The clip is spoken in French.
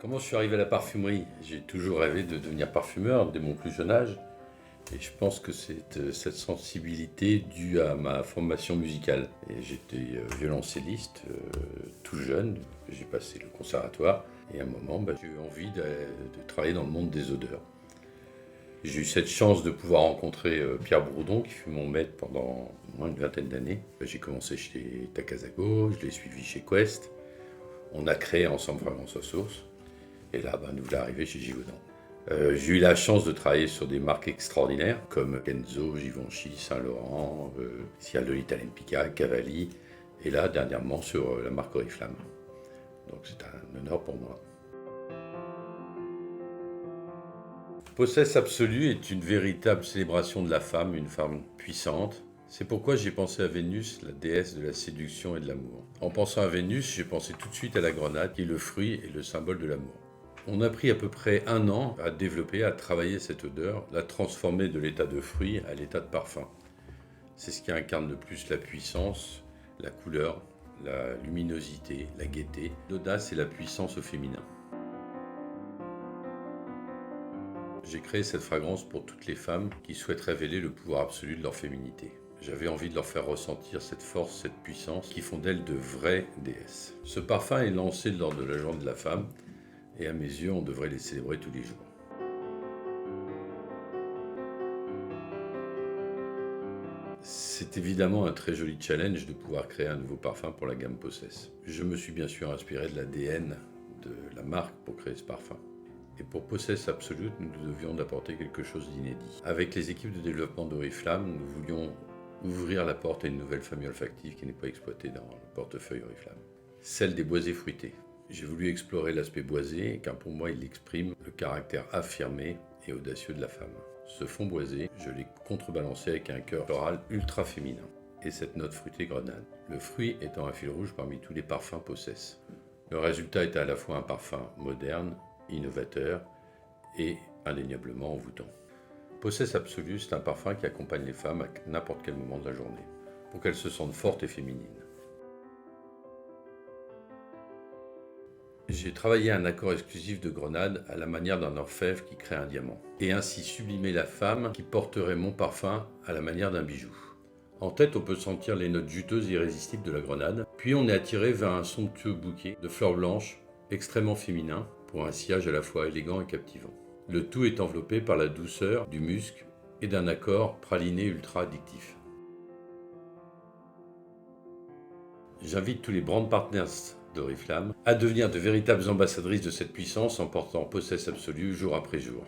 Comment je suis arrivé à la parfumerie? J'ai toujours rêvé de devenir parfumeur dès mon plus jeune âge. Et je pense que c'est cette sensibilité due à ma formation musicale. Et j'étais violoncelliste tout jeune, j'ai passé le conservatoire. Et à un moment, j'ai eu envie de travailler dans le monde des odeurs. J'ai eu cette chance de pouvoir rencontrer Pierre Bourdon, qui fut mon maître pendant au moins une vingtaine d'années. J'ai commencé chez Takasago, je l'ai suivi chez Quest. On a créé ensemble Fragrance à Source. Et là, nous voilà arrivés chez Givaudan. J'ai eu la chance de travailler sur des marques extraordinaires comme Kenzo, Givenchy, Saint-Laurent, Ciel de l'Italia, Cavalli, et là, dernièrement, sur la marque Oriflamme. Donc c'est un honneur pour moi. Possesse absolue est une véritable célébration de la femme, une femme puissante. C'est pourquoi j'ai pensé à Vénus, la déesse de la séduction et de l'amour. En pensant à Vénus, j'ai pensé tout de suite à la grenade, qui est le fruit et le symbole de l'amour. On a pris à peu près 1 an à développer, à travailler cette odeur, la transformer de l'état de fruit à l'état de parfum. C'est ce qui incarne le plus la puissance, la couleur, la luminosité, la gaieté, l'audace et la puissance au féminin. J'ai créé cette fragrance pour toutes les femmes qui souhaitent révéler le pouvoir absolu de leur féminité. J'avais envie de leur faire ressentir cette force, cette puissance qui font d'elles de vraies déesses. Ce parfum est lancé lors de la journée de la femme et à mes yeux, on devrait les célébrer tous les jours. C'est évidemment un très joli challenge de pouvoir créer un nouveau parfum pour la gamme Possess. Je me suis bien sûr inspiré de l'ADN de la marque pour créer ce parfum. Et pour Possess Absolute, nous devions d'apporter quelque chose d'inédit. Avec les équipes de développement d'Oriflamme, nous voulions ouvrir la porte à une nouvelle famille olfactive qui n'est pas exploitée dans le portefeuille Oriflamme. Celle des boisés fruités. J'ai voulu explorer l'aspect boisé, car pour moi il exprime le caractère affirmé et audacieux de la femme. Ce fond boisé, je l'ai contrebalancé avec un cœur floral ultra féminin et cette note fruitée grenade. Le fruit étant un fil rouge parmi tous les parfums Possess. Le résultat est à la fois un parfum moderne, innovateur et indéniablement envoûtant. Possess Absolue, c'est un parfum qui accompagne les femmes à n'importe quel moment de la journée, pour qu'elles se sentent fortes et féminines. J'ai travaillé un accord exclusif de grenade à la manière d'un orfèvre qui crée un diamant, et ainsi sublimer la femme qui porterait mon parfum à la manière d'un bijou. En tête, on peut sentir les notes juteuses et irrésistibles de la grenade, puis on est attiré vers un somptueux bouquet de fleurs blanches, extrêmement féminin, pour un sillage à la fois élégant et captivant. Le tout est enveloppé par la douceur du musc et d'un accord praliné ultra addictif. J'invite tous les brand partners d'Oriflamme à devenir de véritables ambassadrices de cette puissance en portant Possess Absolue jour après jour.